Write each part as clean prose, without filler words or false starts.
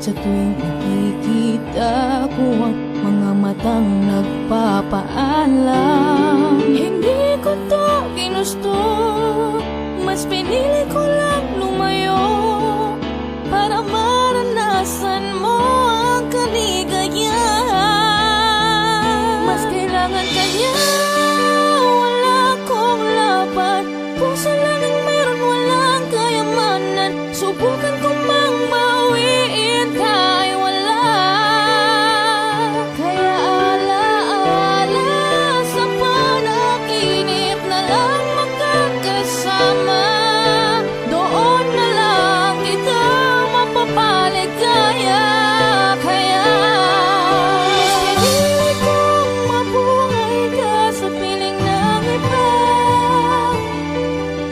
sa tuwing nakikita ko ang mga matang nagpapaalam. Hindi ko to ginusto, mas pinili ko lang lumayo para maranasan mo ang kaligayahan. Mas kailangan ka niya, wala akong laban. Puso lang ang meron, walang kayamanan. Subukan ko mang bawiin kahit wala. Kaya alaala sa panaginip na lang magkakasama. Doon na lang kita mapapaligaya. Kaya pinili kong mabuhay ka sa piling ng iba.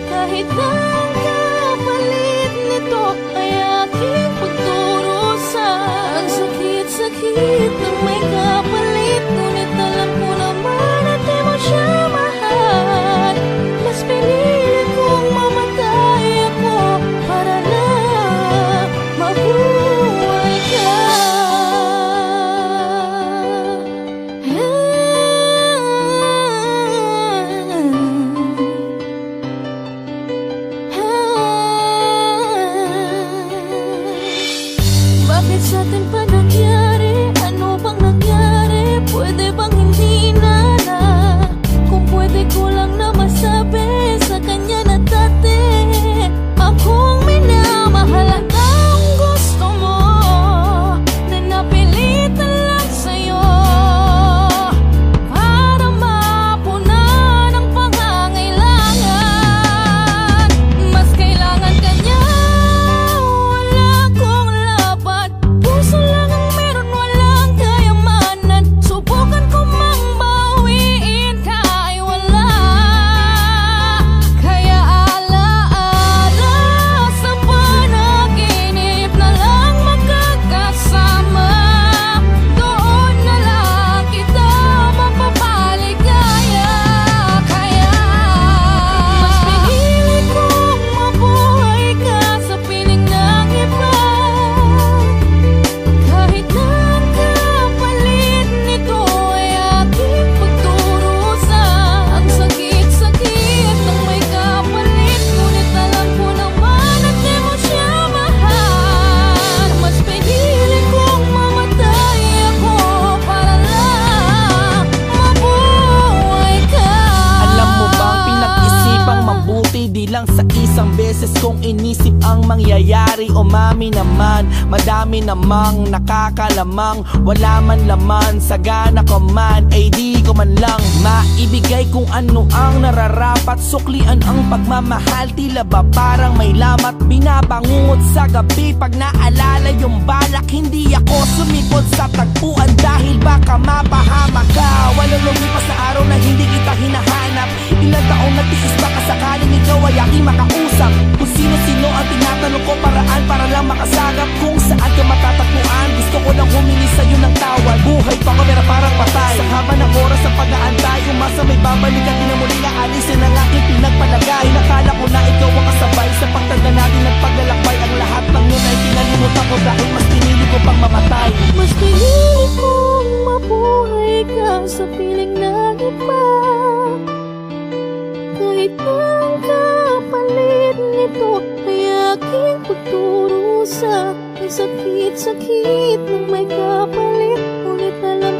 Kahit ang kapalit nito ay aking pagdurusa. Ang sakit-sakit ng may kapalit, ngunit alam ko naman na di mo siya mahal. Mas pinili kong mamatay ako para lang mabuhay ka. Bakit sa atin pa nangyari? Ano bang nangyari? Pwede bang hindi na? Kung pwede ko lang na masabi sa kanya na dati akong minamahal at ang gusto mo na napilitan lang sa'yo para mapunan ang pangangailangan. Mas kailangan ka niya, wala akong laban. Puso lang ang meron, walang kayamanan. Subukan ko mang bawiin kahit wala. Kaya alaala sa panaginip na lang magkakasama. Doon na lang kita mapapaligaya. Kaya mas pinili kong mabuhay ka sa piling ng iba. Kahit ang kapalit nito ay aking pagdurusa. Ang sakit-sakit ng may kapalit, ngunit alam ko naman na di mo siya mahal. Mas pinili kong mamatay ako para lang mabuhay ka. Alam mo bang pinag-isipang mabuti, di lang sa isang beses kong inisip ang mangyayari. Umami naman, madami namang nakakalamang. Wala man laman, sagana ko man, ay di ko man lang maibigay kung ano ang nararapat. Suklian ang pagmamahal, tila ba parang may lamat. Binabangungot sa gabi pag naalala yung balak. Hindi ako sumipot sa tagpuan dahil baka mapahama ka. Walang lumipas na araw na hindi kita hinahanap. Ilang taong natiis baka sakaling ikaw ay aking makausap. Kung sino-sino ang tinatanong ko, paraan para lang makasagap. Kung saan ka matatagpuan, gusto ko lang humingi sa'yo ng tawad. Buhay pa ko pero parang patay. Sa haba ng oras sa pag-aantay, umasa may babalik at di na muling aalisin ang aking pinagpalagay. Nakala ko na ikaw ang kasabay sa pagtanda natin at paglalakbay. Ang lahat ng yun ay kinalimutan ko dahil mas pinili ko pang mamatay. Mas pinili kong mabuhay ka sa piling ng iba. Kahit ang kapalit nito ay aking pagdurusa. Ang sakit-sakit ng may kapalit, ngunit alam